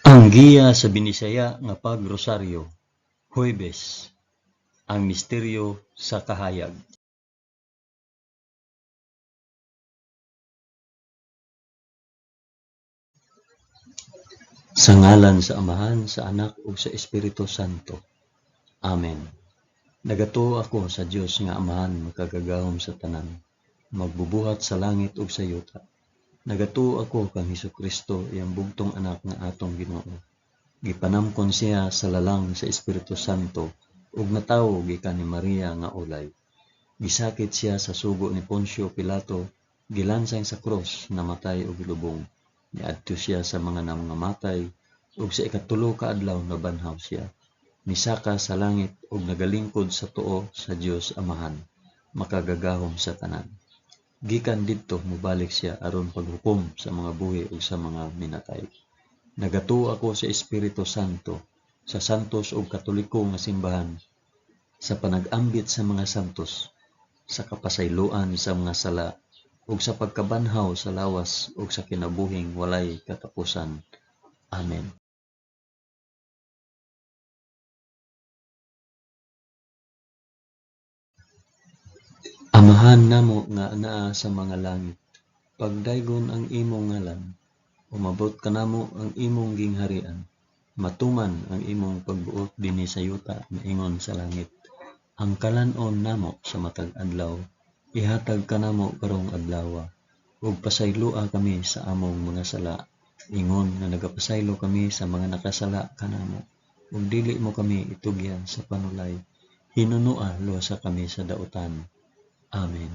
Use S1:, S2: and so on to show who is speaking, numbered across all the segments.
S1: Ang giya sa Binisaya nga pagrosaryo, Huwebes, ang misteryo sa kahayag. Sa ngalan sa Amahan, sa Anak ug sa Espiritu Santo. Amen. Nagatuo ako sa Dios nga Amahan makagagahom sa tanan, magbubuhat sa langit ug sa yuta. Nagatuo ako kang Hesukristo iyang bugtong anak nga atong Ginoo. Gipanamkon siya sa lalang sa Espiritu Santo ug natawo gikan ni Maria nga ulay. Gisakit siya sa sugo ni Poncio Pilato, gilansang sa krus, namatay ug gilubong. Niadto siya sa mga nangamatay ug sa ikatulo ka adlaw nabanhaw siya. Nisaka sa langit ug nagalingkod sa tuo sa Dios Amahan, makagagahom sa tanan. Gikan didto mobalik siya aron paghukom sa mga buhi ug sa mga minatay. Nagatuo ako sa Espiritu Santo, sa santos ug katoliko nga simbahan, sa panag-ambit sa mga santos, sa kapasayloan sa mga sala, ug sa pagkabanhaw sa lawas ug sa kinabuhing walay katapusan. Amen. Amahan namo nga anaa sa mga langit, pagdaygon ang imong ngalan, umabot kanamo ang imong gingharian, matuman ang imong pagbuot dinhi sa yuta maingon sa langit. Ang kalan-on namo sa matag adlaw, ihatag kanamo karong adlawa, ug pasayloa kami sa among mga sala, ingon nga nagapasaylo kami sa mga nakasala kanamo, ug dili mo kami itugyan sa panulay, hinunua luwasa kami sa dautan. Amen.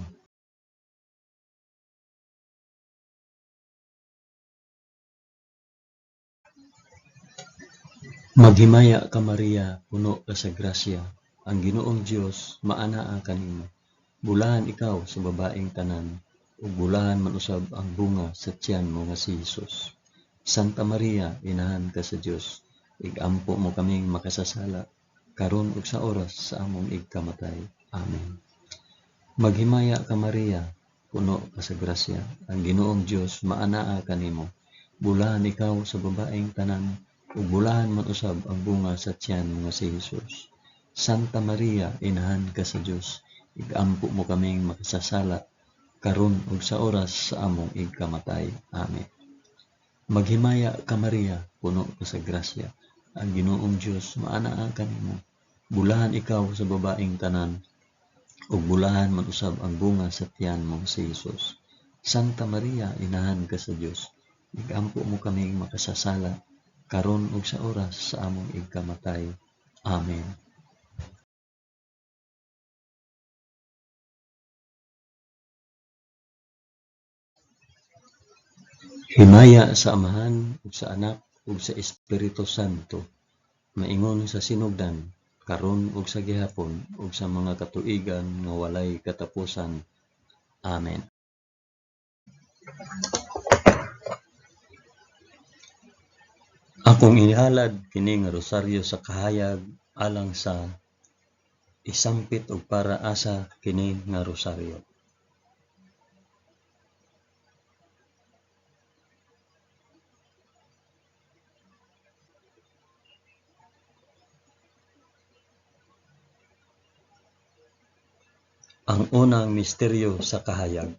S1: Maghimaya ka Maria, puno ka sa grasya, ang Ginoong Dios maanaa kanimo. Bulahan ikaw sa babaeng tanan, ug bulahan man usab ang bunga sa tiyan mo nga si Hesus. Santa Maria, inahan ka sa Dios, igampo mo kaming makasasala, karon ug sa oras sa among igkamatay. Amen. Maghimaya ka Maria, puno ka sa grasya, ang Ginoong Dios maanaa kanimo. Bulahan ikaw sa babaeng tanan, ug bulahan man usab ang bunga sa tiyan mo nga si Hesus. Santa Maria, inahan ka sa Dios, igampo mo kaming makasasala, karon ug sa oras sa among igkamatay. Amen. Maghimaya ka Maria, puno ka sa grasya, ang Ginoong Dios maanaa kanimo. Bulahan ikaw sa babaeng tanan, ug bulahan man usab ang bunga sa tiyan mo si Hesus. Santa Maria, inahan ka sa Dios, igampo mo kaming makasasala, karon ug sa oras sa among igkamatay. Amen. Himaya sa Amahan ug sa Anak ug sa Espiritu Santo, maingon sa sinugdan, karon ug sa gihapon ug sa mga katuigan nga walay katapusan. Amen. Akong inihalad kini nga rosaryo sa kahayag alang sa isampit og para asa kini nga rosaryo. Ang unang misteryo sa kahayag,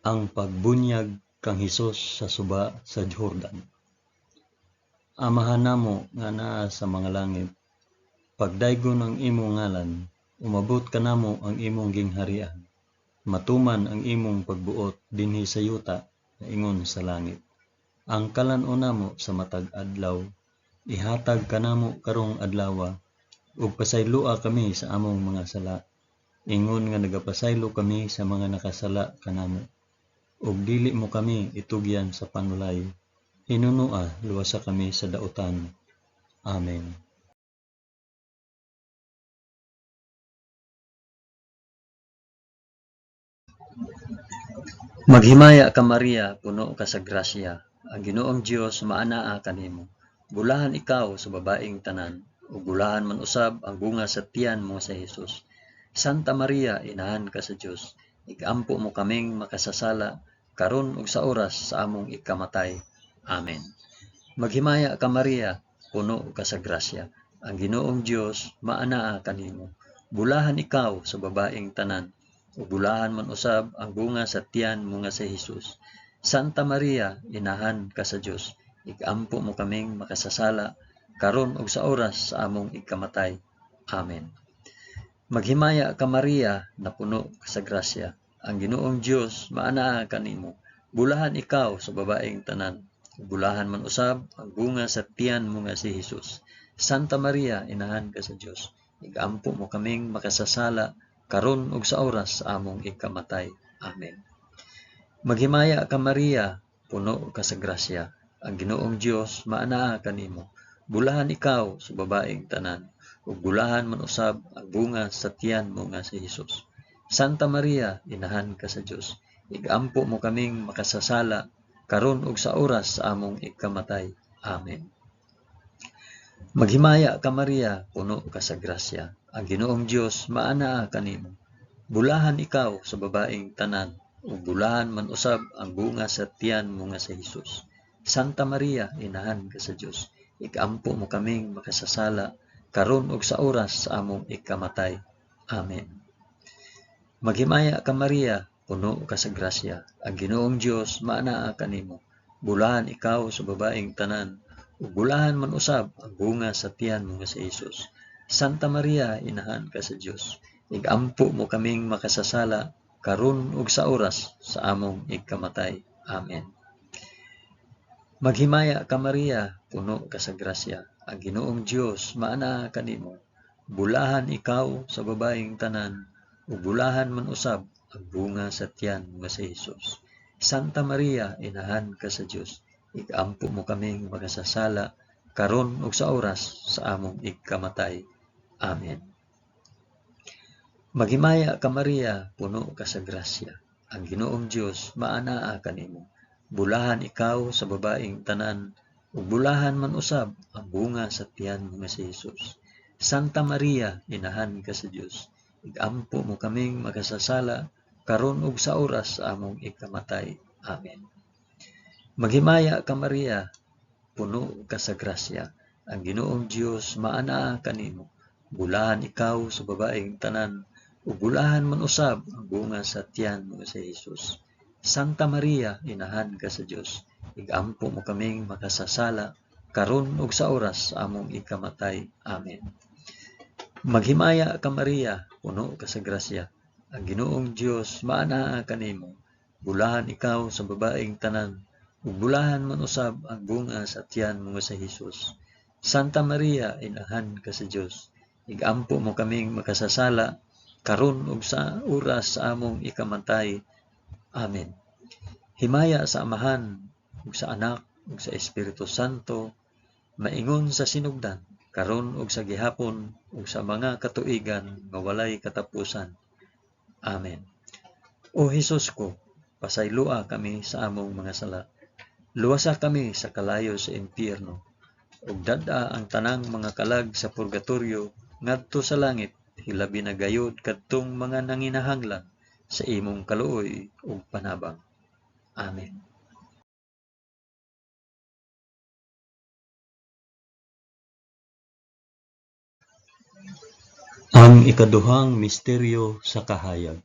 S1: ang pagbunyag kang Hesus sa suba sa Jordan. Amahan namo nga naa sa mga langit, pagdaygon ang imong ngalan, umabot kanamo ang imong gingharian, matuman ang imong pagbuot dinhi sa yuta ingon sa langit. Ang kalan-on namo sa matag adlaw, ihatag kanamo karong adlawa, ug pasayloa kami sa among mga sala, ingon nga nagapasaylo kami sa mga nakasala kanamo, ug dili mo kami itugyan sa panulay, hinunua luwasa kami sa dautan. Amen. Maghimaya ka Maria, puno ka sa grasya, ang Ginoong Dios maanaa kanimo. Bulahan ikaw sa babaeng tanan, ug bulahan man usab ang bunga sa tiyan mo sa Hesus. Santa Maria, inahan ka sa Dios, igampo mo kaming makasasala, karon ug sa oras sa among ikamatay. Amen. Maghimaya ka Maria, puno ka sa grasya. Ang Ginoong Dios maanaa kanimo. Bulahan ikaw sa babaeng tanan, ug bulahan man usab ang bunga sa tiyan mo nga si Hesus. Santa Maria, inahan ka sa Dios, igampo mo kaming makasasala karon ug sa oras sa among ikamatay. Amen. Maghimaya ka Maria, na puno ka sa grasya. Ang Ginoong Dios maanaa kanimo. Bulahan ikaw sa babaeng tanan, bulahan man usab ang bunga sa tiyan mo nga si Hesus. Santa Maria, inahan ka sa Dios, igampo mo kaming makasasala karon ug sa oras sa among ikamatay. Amen. Maghimaya ka Maria, puno ka sa grasya. Ang Ginoong Dios maanaa kanimo. Bulahan ikaw sa babaeng tanan, ug bulahan man usab ang bunga sa tiyan mo nga si Hesus. Santa Maria, inahan ka sa Dios, igampo mo kaming makasasala karon ug sa oras sa among ikamatay. Amen. Maghimaya ka Maria, puno ka sa grasya. Ang Ginoong Dios maanaa kanimo. Bulahan ikaw sa babaeng tanan, ug bulahan man usab ang bunga sa tiyan mo nga si Hesus. Santa Maria, inahan ka sa Dios, igampo mo kaming makasasala karon ug sa oras sa among ikamatay. Amen. Maghimaya ka Maria, puno ka sa grasya. Ang Ginoong Dios maanaa kanimo. Bulahan ikaw sa babaeng tanan, ug bulahan man usab ang bunga sa tiyan mo nga si Hesus. Santa Maria, inahan ka sa Dios, igampo mo kaming makasasala karon ug sa oras sa among ikamatay. Amen. Maghimaya ka Maria, puno ka sa grasya. Ang Ginoong Dios maanaa kanimo. Bulahan ikaw sa babaeng tanan, ug bulahan man usab ang bunga sa tiyan nga si Hesus. Santa Maria, inahan ka sa Dios, igampo mo kaming makasasala karon ug sa oras sa among ikamatay. Amen. Maghimaya ka Maria, puno ka sa grasya. Ang Ginoong Dios maanaa kanimo. Bulahan ikaw sa babaeng tanan, ug bulahan man usab ang bunga sa tiyan nga si Hesus. Santa Maria, inahan ka sa Dios, igampo mo kaming makasasala karon ug sa oras sa among ikamatay. Amen. Maghimaya ka Maria, puno ka sa grasya. Ang Ginoong Dios maanaa kanimo. Bulahan ikaw sa babaeng tanan, ug bulahan man usab ang bunga sa tiyan mo sa Hesus. Santa Maria, inahan ka sa Dios, igampo mo kaming makasasala karon ug sa oras sa among ikamatay. Amen. Maghimaya ka Maria, puno ka sa grasya. Ang Ginoong Dios maanaa kanimo. Bulahan ikaw sa babaeng tanan, ug bulahan man usab ang bunga sa tiyan mo sa Hesus. Santa Maria, inahan ka sa Dios, igampo mo kaming makasasala karon ug sa oras sa among ikamatay. Amen. Himaya sa Amahan, ug sa Anak, ug sa Espiritu Santo, maingon sa sinugdan, karon ug sa gihapon, ug sa mga katuigan nga walay katapusan. Amen. O Hesus ko, pasaylua kami sa among mga sala. Luwasa kami sa kalayo sa impyerno, ug dad-a ang tanang mga kalag sa purgatorio ngadto sa langit, hilabi na gayud kadtong mga nanginahanglan sa imong kaluoy ug panabang. Amen. Ang ikaduhang misteryo sa kahayag.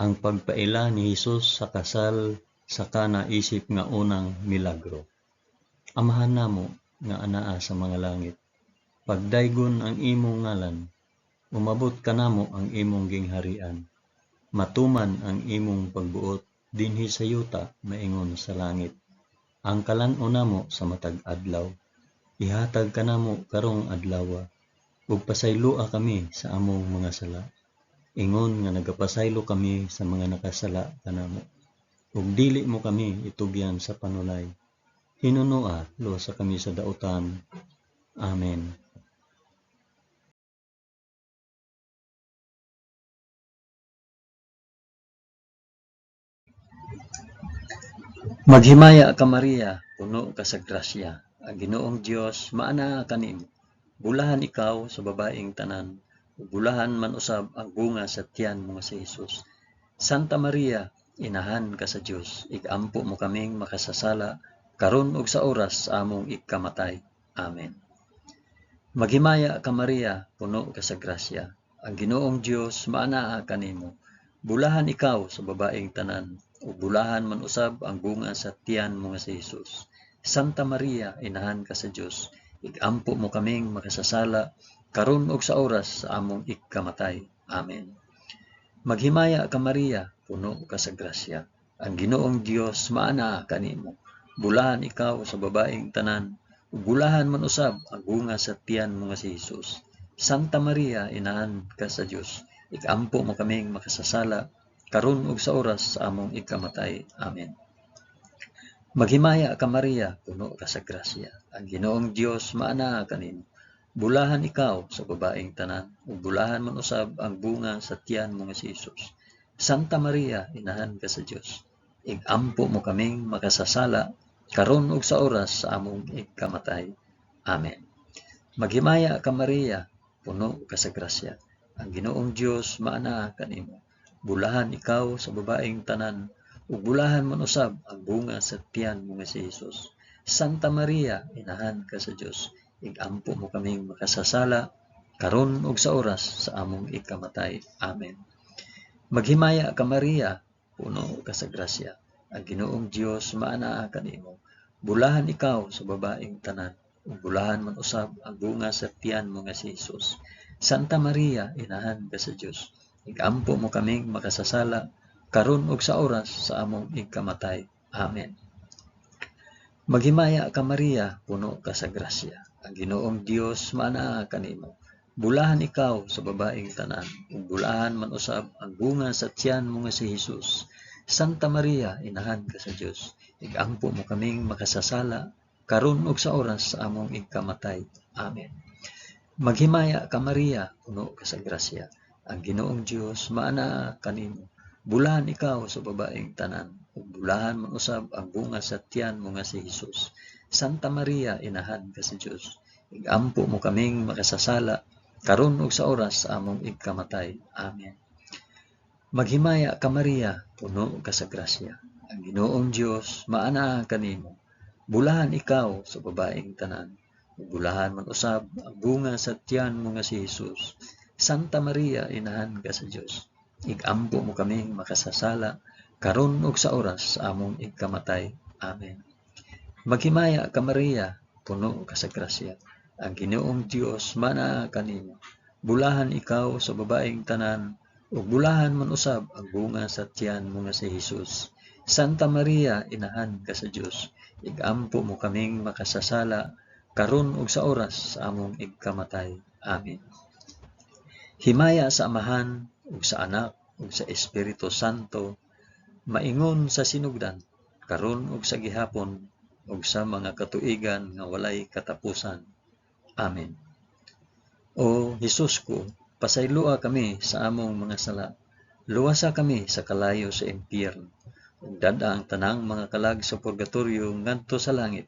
S1: Ang pagpaila ni Hesus sa kasal sa Kana isip nga unang milagro. Amahan namo nga anaa sa mga langit, pagdaygon ang imong ngalan, umabot kanamo ang imong gingharian, matuman ang imong pagbuot dinhi sa yuta maingon sa langit. Ang kalan-on namo sa matag adlaw, ihatag kanamo karong adlawa, ug pasaylua kami sa among mga sala. Ingon nga nagapasaylo kami sa mga nakasala kanamo, ug dili mo kami itugyan sa panulay. Hinunoa, luwasa kami sa dautan. Amen. Maghimaya ka Maria, puno ka sa grasya. Ang Ginoong Dios maanaa kanimo. Bulahan ikaw sa babaeng tanan, ug bulahan man usab ang bunga sa tiyan mo nga si Hesus. Santa Maria, inahan ka sa Dios, igampo mo kaming makasasala karon ug sa oras sa among ikamatay. Amen. Maghimaya ka Maria, puno ka sa grasya. Ang Ginoong Dios maanaa kanimo. Bulahan ikaw sa babaeng tanan, ug bulahan man usab ang bunga sa tiyan mo nga si Hesus. Santa Maria, inahan ka sa Dios, igampo mo kaming makasasala karon ug sa oras sa among ikamatay. Amen. Maghimaya ka Maria, puno ka sa grasya. Ang Ginoong Dios maanaa kanimo. Bulahan ikaw sa babaeng tanan, ug bulahan man usab ang bunga sa tiyan mo nga si Hesus. Santa Maria, inahan ka sa Dios, igampo mo kaming makasasala karon ug sa oras sa among ikamatay. Amen. Maghimaya ka Maria, puno ka sa grasya. Ang Ginoong Dios maanaa kanimo. Bulahan ikaw sa babaeng tanan, ug bulahan man usab ang bunga sa tiyan mo nga si Hesus. Santa Maria, inahan ka sa Dios, igampo mo kaming makasasala karon ug sa oras sa among ikamatay. Amen. Maghimaya ka Maria, puno ka sa grasya. Ang Ginoong Dios maanaa kanimo. Bulahan ikaw sa babaeng tanan, ug bulahan man usab ang bunga sa tiyan mo nga si Hesus. Santa Maria, inahan ka sa Dios, igampo mo kaming makasasala karon ug sa oras sa among ikamatay. Amen. Maghimaya ka Maria, puno ka sa grasya. Ang Ginoong Dios maanaa kanimo. Bulahan ikaw sa babaeng tanan, ug bulahan man usab ang bunga sa tiyan mo nga si Hesus. Santa Maria, inahan ka sa Dios, igampo mo kaming makasasala karon ug sa oras sa among ikamatay. Amen. Maghimaya ka Maria, puno ka sa grasya. Ang Ginoong Dios maanaa kanimo. Bulahan ikaw sa babaeng tanan, ug bulahan man usab ang bunga sa tiyan mo nga si Hesus. Santa Maria, inahan ka sa Dios, igampo mo kaming makasasala karon ug sa oras sa among ikamatay. Amen. Maghimaya ka Maria, puno ka sa grasya. Ang Ginoong Dios maanaa kanimo. Bulahan ikaw sa babaeng tanan, ug bulahan man usab ang bunga sa tiyan mo nga si Hesus. Santa Maria, inahan ka sa Dios, igampo mo kaming makasasala karon ug sa oras sa among ikamatay. Amen. Maghimaya ka Maria, puno ka sa grasya. Ang Ginoong Dios maanaa kanimo. Bulahan ikaw sa babaeng tanan, ug bulahan man usab ang bunga sa tiyan mo nga si Hesus. Santa Maria, inahan ka sa Dios, igampo mo kaming makasasala karon ug sa oras sa among ikamatay. Amen. Maghimaya ka Maria, puno ka sa grasya. Ang Ginoong Dios maanaa kanimo. Bulahan ikaw sa babaeng tanan, ug bulahan man usab ang bunga sa tiyan mo nga si Hesus. Santa Maria, inahan ka sa Dios, igampo mo kaming makasasala karon ug sa oras sa among ikamatay. Amen. Himaya sa Amahan ug sa Anak ug sa Espiritu Santo, maingon sa sinugdan, karon ug sa gihapon ug sa mga katuigan nga walay katapusan. Amen. O Hesus ko, pasaylua kami sa among mga sala. Luwasa kami sa kalayo sa impyerno. Ug dada ang tanang mga kalag sa purgatorio ngadto sa langit.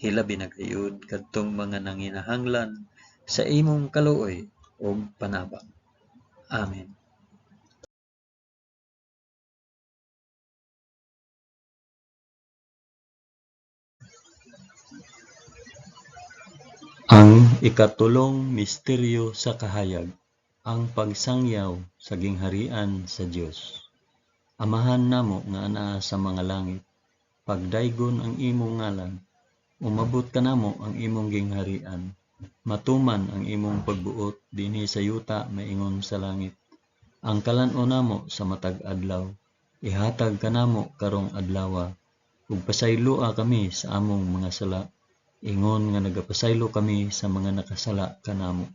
S1: Hilabi na gayud kadtong mga nanginahanglan sa imong kaluoy ug panabang. Amen. Ang ikatulong misteryo sa kahayag, ang pagsangyaw sa gingharian sa Dios. Amahan namo nga anaa sa mga langit, pagdaygon ang imong ngalan, umabot kanamo ang imong gingharian, matuman ang imong pagbuot dinhi sa yuta maingon sa langit. Ang kalan-o namo sa matag adlaw, ihatag kanamo karong adlawa, ug pasayloa kami sa among mga sala, ingon nga nagapasaylo kami sa mga nakasala kanamo.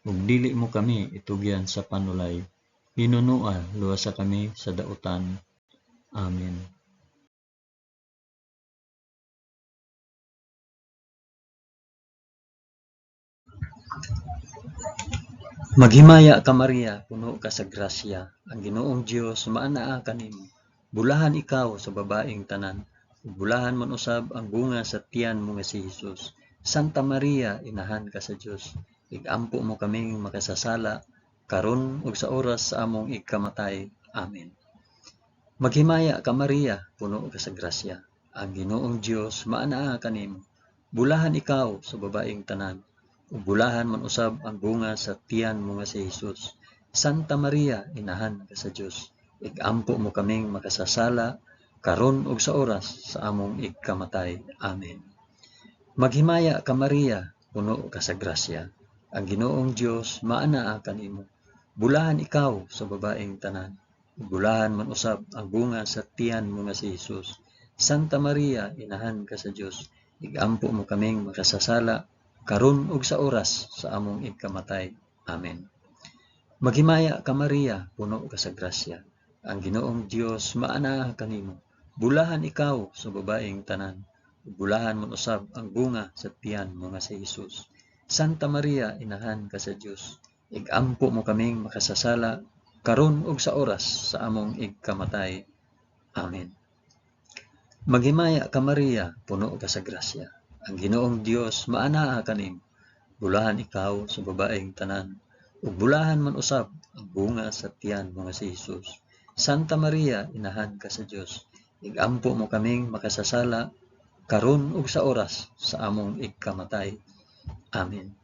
S1: Ug dili mo kami itugyan sa panulay, hinunua luwasa kami sa dautan. Amen. Maghimaya ka Maria, puno ka sa grasya. Ang Ginoong Dios maanaa kanimo. Bulahan ikaw sa babaeng tanan, ug bulahan man usab ang bunga sa tiyan mo nga si Hesus. Santa Maria, inahan ka sa Dios, igampo mo kaming makasasala karon ug sa oras sa among ikamatay. Amen. Maghimaya ka Maria, puno ka sa grasya. ang Ginoong Dios maanaa kanimo. Bulahan ikaw sa babaeng tanan, ug bulahan man usab ang bunga sa tiyan mo nga si Hesus. Santa Maria, inahan ka sa Dios, igampo mo kaming makasasala karon ug sa oras sa among igkamatay. Amen. Maghimaya ka Maria, puno ka sa grasya. Ang Ginoong Dios maanaa kanimo. Bulahan ikaw sa babaeng tanan, ug bulahan man usab ang bunga sa tiyan mo nga si Hesus. Santa Maria, inahan ka sa Dios, igampo mo kaming makasasala karon ug sa oras sa among igkamatay. Amen. Maghimaya ka Maria, puno ka sa grasya. Ang Ginoong Dios maanaa kanimo. Bulahan ikaw sa babaeng tanan, ug bulahan man usab ang bunga sa tiyan mo nga si Hesus. Santa Maria, inahan ka sa Dios, igampo mo kaming makasasala karon ug sa oras sa among igkamatay. Amen. Maghimaya ka Maria, puno ka sa grasya. Ang Ginoong Dios maanaa kanimo. Bulahan ikaw sa babaeng tanan, ug bulahan man usab ang bunga sa tiyan mo nga si Hesus. Santa Maria, inahan ka sa Dios, igampo mo kaming makasasala karon ug sa oras sa among igkamatay. Amen.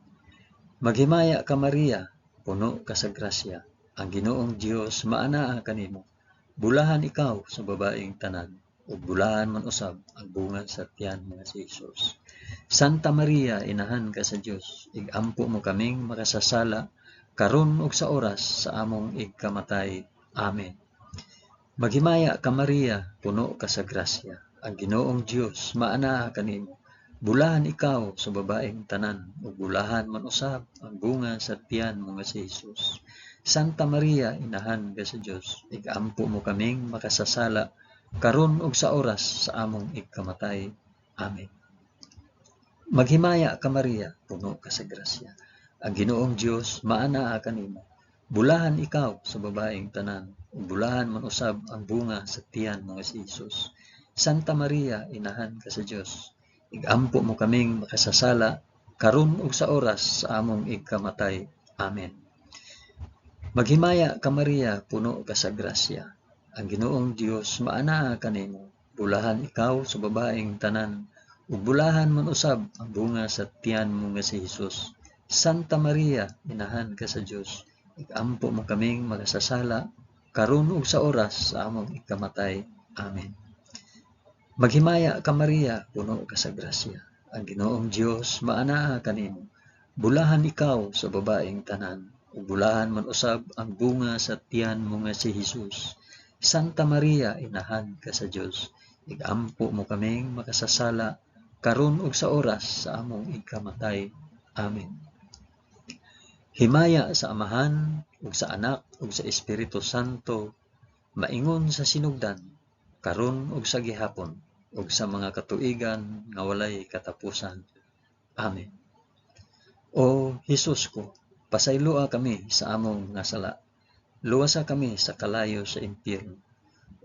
S1: Maghimaya ka Maria, puno ka sa grasya. Ang Ginoong Dios maanaa kanimo. Bulahan ikaw sa babaeng tanan, ug bulahan man usab ang bunga sa tiyan mo nga si Hesus. Santa Maria, inahan ka sa Dios, igampo mo kaming makasasala karon ug sa oras sa among igkamatay. Amen. Maghimaya ka Maria, puno ka sa grasya. Ang Ginoong Dios maanaa kanimo. Bulahan ikaw sa babaeng tanan, ug bulahan man usab ang bunga sa tiyan mo nga si Hesus. Santa Maria, inahan ka sa Dios, igampo mo kaming makasasala karon ug sa oras sa among igkamatay. Amen. Maghimaya ka Maria, puno ka sa grasya. Ang Ginoong Dios maanaa kanimo. Bulahan ikaw sa babaeng tanan, ug bulahan man usab ang bunga sa tiyan mo nga si Hesus. Santa Maria, inahan ka sa Dios, igampo mo kaming makasasala karon ug sa oras sa among igkamatay. Amen. Maghimaya ka Maria, puno ka sa grasya. Ang Ginoong Dios maanaa kanimo. Bulahan ikaw sa babaeng tanan, ug bulahan man usab ang bunga sa tiyan mo nga si Hesus. Santa Maria, inahan ka sa Dios, igampo mo kaming makasasala karon ug sa oras sa among igkamatay. Amen. Maghimaya ka Maria, puno ka sa grasya. Ang Ginoong Dios maanaa kanimo. Bulahan ikaw sa babaeng tanan, ug bulahan man usab ang bunga sa tiyan mo nga si Hesus. Santa Maria, inahan ka sa Dios, igampo mo kaming makasasala karon ug sa oras sa among igkamatay. Amen. Himaya sa Amahan ug sa Anak ug sa Espiritu Santo, maingon sa sinugdan, karon ug sa gihapon, ug sa mga katuigan nga walay katapusan. Amen. O Hesus ko, pasayloa kami sa among nga sala. Luwasa kami sa kalayo sa impyerno,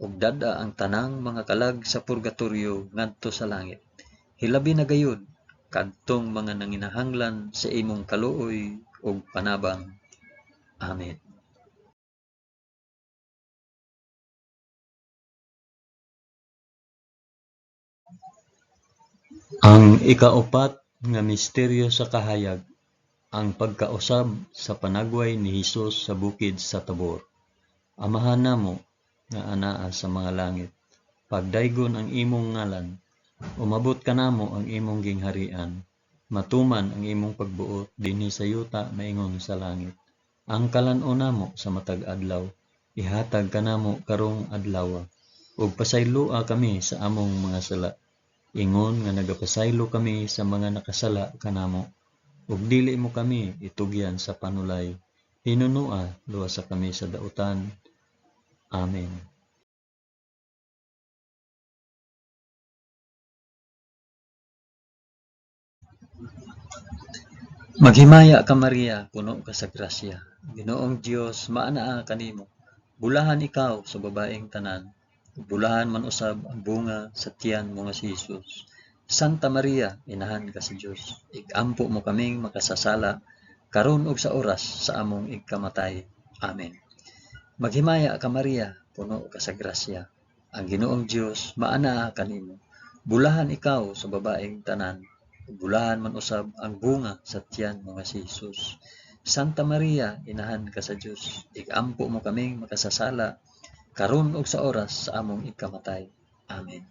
S1: ug dada ang tanang mga kalag sa purgatoryo ngadto sa langit. Hilabi na gayud kadtong mga nanginahanglan sa imong kaluoy ug panabang. Amen. Ang ikaupat nga misteryo sa kahayag, ang pagkausab sa panagway ni Hesus sa bukid sa Tabor. Amahan namo nga anaa sa mga langit, pagdaygon ang imong ngalan, umabot kanamo ang imong gingharian, matuman ang imong pagbuot dinhi sa yuta maingon sa langit. Ang kalan-on namo sa matag adlaw, ihatag kanamo karong adlaw, ug pasayloa kami sa among mga sala. Ingon nga nagapasaylo kami sa mga nakasala kanamo, ug dili mo kami itugyan sa panulay. Hinunua, luwasa kami sa dautan. Amen. Maghimaya ka Maria, puno ka sa grasya. Ginoong Dios maanaa kanimo. Bulahan ikaw sa babaeng tanan, ug bulahan man usab ang bunga sa tiyan mo nga si Hesus. Santa Maria, inahan ka sa Dios, igampo mo kaming makasasala karon ug sa oras sa among igkamatay. Amen. Maghimaya ka Maria, puno ka sa grasya. Ang Ginoong Dios maanaa kanimo. Bulahan ikaw sa babaeng tanan, ug bulahan man usab ang bunga sa tiyan mo nga si Jesus. Santa Maria, inahan ka sa Dios, igampo mo kaming makasasala, karon ug sa oras sa among ikamatay. Amen.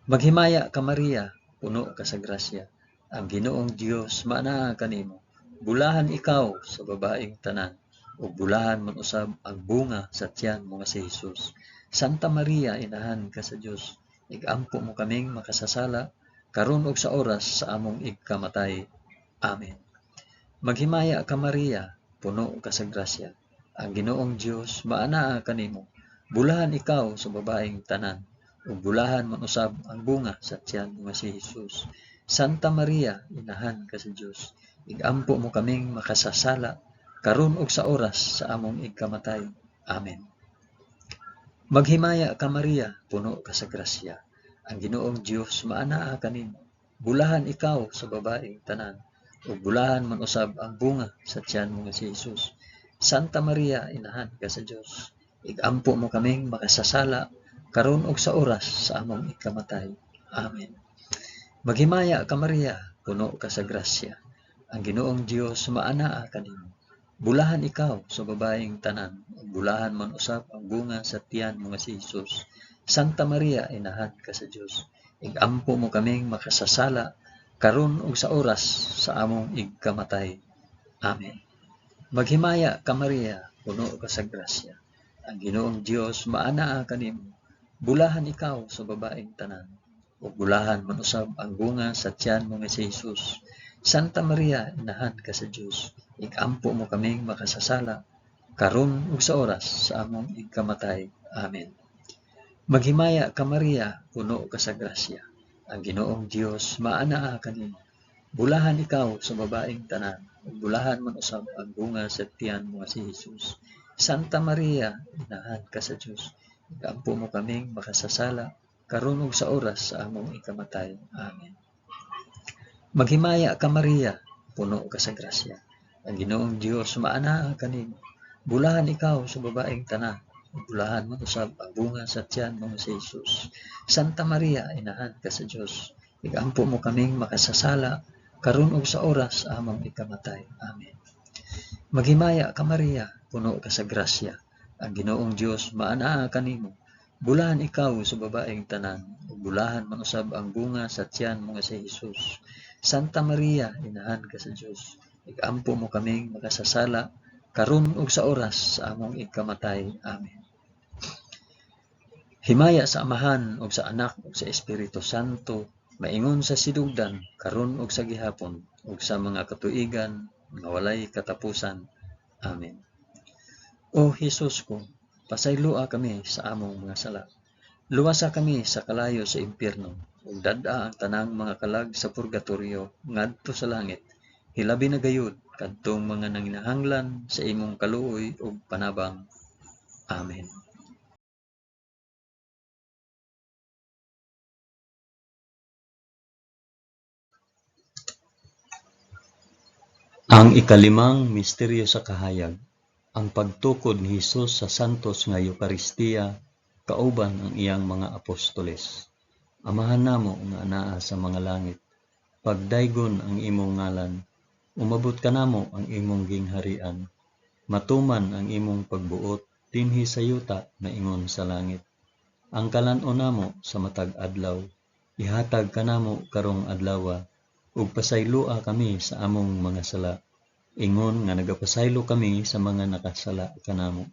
S1: Maghimaya ka Maria, puno ka sa grasya. Ang Ginoong Dios maanaa kanimo. Bulahan ikaw sa babaeng tanan, ug bulahan man usab ang bunga sa tiyan mo nga si Jesus. Santa Maria, inahan ka sa Dios, igampo mo kaming makasasala, karon ug sa oras sa among ikamatay. Amen. Maghimaya ka Maria, puno ka sa grasya. Ang Ginoong Dios maanaa kanimo. Bulahan ikaw sa babaeng tanan, ug bulahan man usab ang bunga sa tiyan mo nga si Jesus. Santa Maria, inahan ka sa Dios, igampo mo kaming makasasala, karon ug sa oras sa among ikamatay. Amen. Maghimaya ka Maria, puno ka sa grasya. Ang Ginoong Dios maanaa kanimo. Bulahan ikaw sa babaeng tanan, ug bulahan man usab ang bunga sa tiyan mo nga si Jesus. Santa Maria, inahan ka sa Dios, igampo mo kaming makasasala, karon ug sa oras sa among ikamatay. Amen. Maghimaya ka Maria, puno ka sa grasya. Ang Ginoong Dios maanaa kanimo. Bulahan ikaw sa babaeng tanan, ug bulahan man usab ang bunga sa tiyan mo nga si Jesus. Santa Maria, inahan ka sa Dios, igampo mo kaming makasasala, karon ug sa oras sa among ikamatay. Amen. Maghimaya ka Maria, puno ka sa grasya. Ang Ginoong Dios maanaa kanimo. Bulahan ikaw sa babaeng tanan, ug bulahan man usab ang bunga sa tiyan mo nga si Jesus. Santa Maria, inahan ka sa Dios, igampo mo kaming makasasala, karon ug sa oras sa among ikamatay. Amen. Maghimaya ka Maria, puno ka sa grasya. Ang Ginoong Dios maanaa kanimo. Bulahan ikaw sa babaeng tanan, ug bulahan man usab ang bunga sa tiyan mo nga si Jesus. Santa Maria, inahan ka sa Dios, igampo mo kaming makasasala, karon ug sa oras sa among ikamatay. Amen. Maghimaya ka Maria, puno ka sa grasya. Ang Ginoong Dios maanaa kanimo. Bulahan ikaw sa babaeng tanan, ug bulahan man usab ang bunga sa tiyan mo nga si Jesus. Santa Maria, inahan ka sa Dios, igampo mo kaming makasasala, karon ug sa oras sa among ikamatay. Amen. Maghimaya ka Maria, puno ka sa grasya. Ang Ginoong Dios maanaa kanimo. Bulahan ikaw sa babaeng tanan, ug bulahan man usab ang bunga sa tiyan mo nga si Jesus. Santa Maria, inahan ka sa Dios, igampo mo kaming makasasala, karon ug sa oras sa among ikamatay. Amen. Himaya sa Amahan ug sa Anak ug sa Espiritu Santo, maingon sa sidugdan, karon ug sa gihapon, ug sa mga katuigan nga walay katapusan. Amen. O Jesus ko, pasayloa kami sa among mga sala. Luwasa kami sa kalayo sa impyerno, ug dad-a ang tanang mga kalag sa purgatorio ngadto sa langit. Hilabi na gayud kadtong mga nanginahanglan sa imong kaluoy ug panabang. Amen. Ang ikalimang misteryo sa kahayag, ang pagtukod ni Hesus sa santos nga Eucharistia kauban ang iyang mga apostoles. Amahan namo nga anaa sa mga langit, pagdaygon ang imong ngalan, umabot kanamo ang imong gingharian, matuman ang imong pagbuot dinhi sa yuta na ingon sa langit. Ang kalan-on namo sa matag adlaw, ihatag kanamo karong adlawa, ug pasayloa kami sa among mga sala, ingon nga nagapasaylo kami sa mga nakasala kanamo,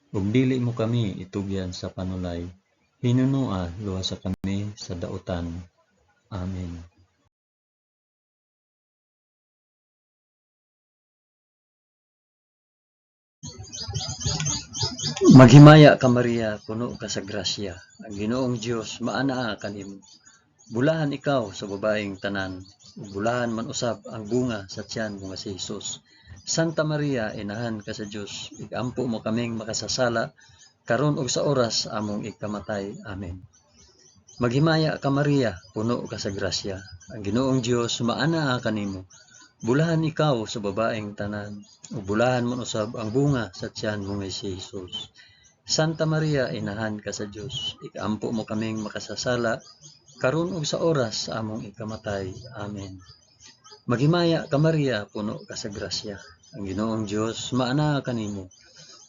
S1: ug dili mo kami itugyan sa panulay, hinunua luwasa kami sa dautan. Amen. Maghimaya ka Maria, puno ka sa grasya. Ang Ginoong Dios maanaa kanimo. Bulahan ikaw sa babaeng tanan, ug bulahan man usab ang bunga sa tiyan mo nga si Jesus. Santa Maria, inahan ka sa Dios, igampo mo kaming makasasala, karon ug sa oras among ikamatay. Amen. Maghimaya ka Maria, puno ka sa grasya. Ang Ginoong Dios maanaa kanimo. Bulahan ikaw sa babaeng tanan, ug bulahan man usab ang bunga sa tiyan mo nga si Jesus. Santa Maria, inahan ka sa Dios, igampo mo kaming makasasala, karon ug sa oras sa among ikamatay. Amen. Maghimaya ka Maria, puno ka sa grasya. Ang Ginoong Dios maana kanimo.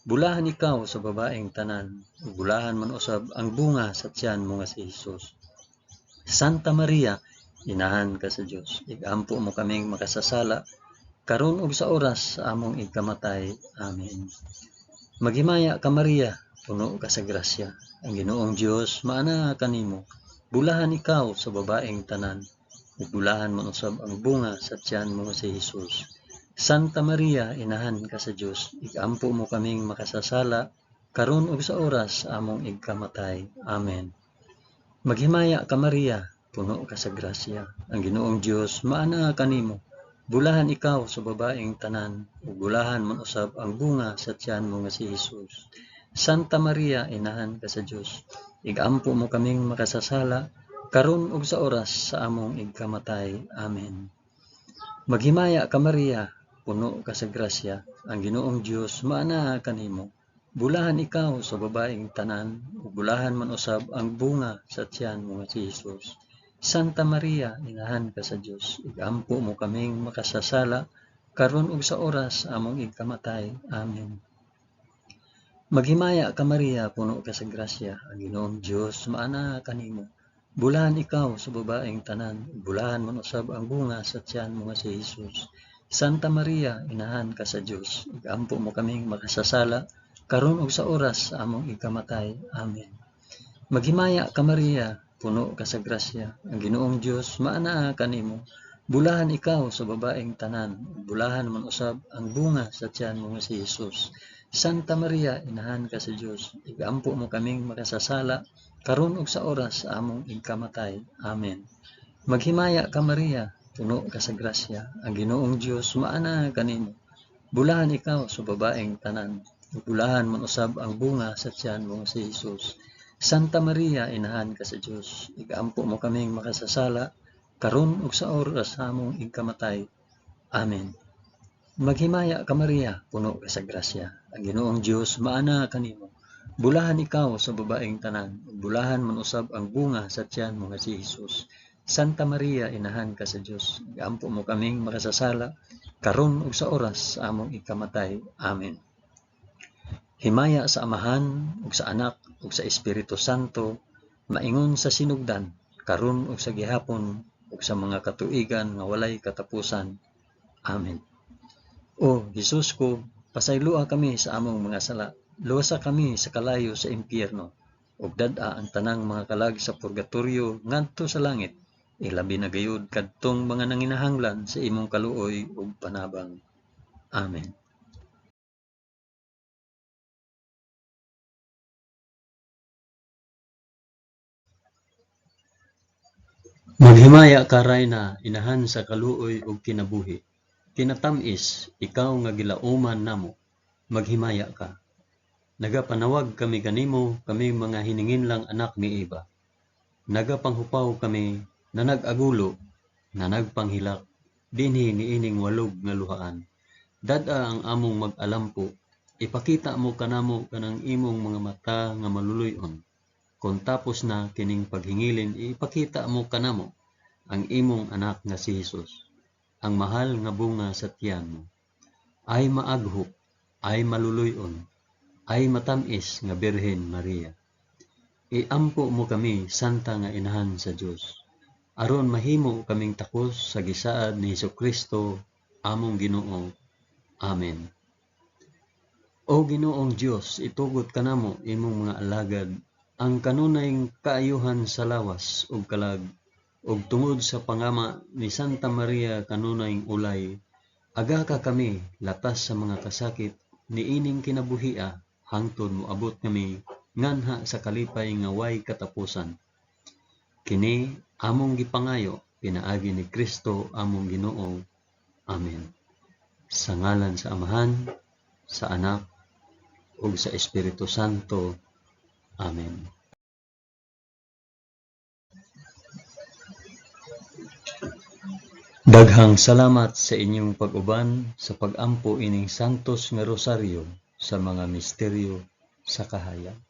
S1: Bulahan ikaw sa babaeng tanan, ug bulahan man usab ang bunga sa tiyan mo nga si Hesus. Santa Maria, inahan ka sa Dios. Igampo mo kaming makasasala karon ug sa oras sa among ikamatay. Amen. Maghimaya ka Maria, puno ka sa grasya. Ang Ginoong Dios maana kanimo. Bulahan ikaw sa babaeng tanan, ug bulahan man usab ang bunga sa tiyan mo si Hesus. Santa Maria, inahan ka sa Dios, igampo mo kaming makasasala karon ug sa oras sa among ikamatay. Amen. Maghimaya ka Maria, puno ka sa grasya. Ang Ginoong Dios maana kanimo. Bulahan ikaw sa babaeng tanan, ug bulahan man usab ang bunga sa tiyan mo nga si Hesus. Santa Maria, inahan ka sa Dios, igampo mo kaming makasasala karon ug sa oras sa among ikamatay. Amen. Maghimaya ka Maria, puno ka sa grasya. Ang Ginoong Dios maana kanimo. Bulahan ikaw sa babaeng tanan, ug bulahan man usab ang bunga sa tiyan mo nga si Hesus. Santa Maria, inahan ka sa Dios, igampo mo kaming makasasala karon ug sa oras sa among ikamatay. Amen. Maghimaya ka Maria, puno ka sa grasya. Ang Ginoong Dios maana kanimo. Bulahan ikaw sa babaeng tanan, ug bulahan man usab ang bunga sa tiyan mo nga si Hesus. Santa Maria, inahan ka sa Dios, igampo mo kaming makasasala karon ug sa oras sa among ikamatay. Amen. Maghimaya ka Maria, puno ka sa grasya. Ang Ginoong Dios maana kanimo. Bulahan ikaw sa babaeng tanan, ug bulahan man usab ang bunga sa tiyan mo nga si Hesus. Santa Maria, inahan ka sa Dios, igampo mo kaming makasasala karon ug sa oras sa among ikamatay. Amen. Maghimaya ka Maria, puno ka sa grasya. Ang Ginoong Dios maana kanimo. Bulahan ikaw sa babaeng tanan, ug bulahan man usab ang bunga sa tiyan mo nga si Hesus. Santa Maria, inahan ka sa Dios, igampo mo kaming makasasala karon ug sa oras sa among ikamatay. Amen. Maghimaya ka Maria, puno ka sa grasya. Ang Ginoong Dios maana kanimo. Bulahan ikaw sa babaeng tanan, ug bulahan man usab ang bunga sa tiyan mo nga si Hesus. Santa Maria, inahan ka sa Dios, igampo mo kaming makasasala karon ug sa oras sa among ikamatay. Amen. Himaya sa Amahan ug sa Anak ug sa Espiritu Santo, maingon sa sinugdan, karon ug sa gihapon ug sa mga katuigan nga walay katapusan. Amen. O Hesus ko, pasaylua kami sa among mga sala. Luwasa kami sa kalayo sa impyerno, ug dad-a ang tanang mga kalag sa purgatorio ngadto sa langit. Ilabi na gayud kadtong mga nanginahanglan sa imong kaluoy ug panabang. Amen. Maghimaya ka Rayna, inahan sa kaluoy ug kinabuhi. Kinatamis, ikaw nga gilauman namo. Maghimaya ka. Nagapanawag kami kanimo, kami mga hininginlang anak ni Eva. Nagapanghupaw kami, na nag-agulo, na nagpanghilak, dinhi niining walog nga luhaan. Dad-a ang among mag-alampo, ipakita mo kanamo kanang imong mga mata nga maluluyon. Kung tapos na kining paghingilin, ipakita mo kanamo ang imong anak nga si Hesus, ang mahal nga bunga sa tiyan mo. Ay maaghok, ay maluluyon, ay matamis nga Birhen Maria. Iampo mo kami, santa nga inahan sa Dios, aron mahimo kaming takos sa gisaad ni Hesukristo, among Ginoo. Amen. O Ginoong Dios, itugot kanamo imong mga alagad ang kanunayng kaayuhan sa lawas ug kalag, ug tungod sa pangama ni Santa Maria kanunayng ulay, aga ka kami latas sa mga kasakit niining kinabuhia hangtod moabot kami nganha sa kalipay nga way katapusan. Kini among gipangayo pinaagi ni Kristo among Ginoo. Amen. Sa ngalan sa Amahan, sa Anak, ug sa Espiritu Santo. Amen. Daghang salamat sa inyong pag-uban sa pag-ampo ining santos nga rosaryo sa mga misteryo sa kahayan.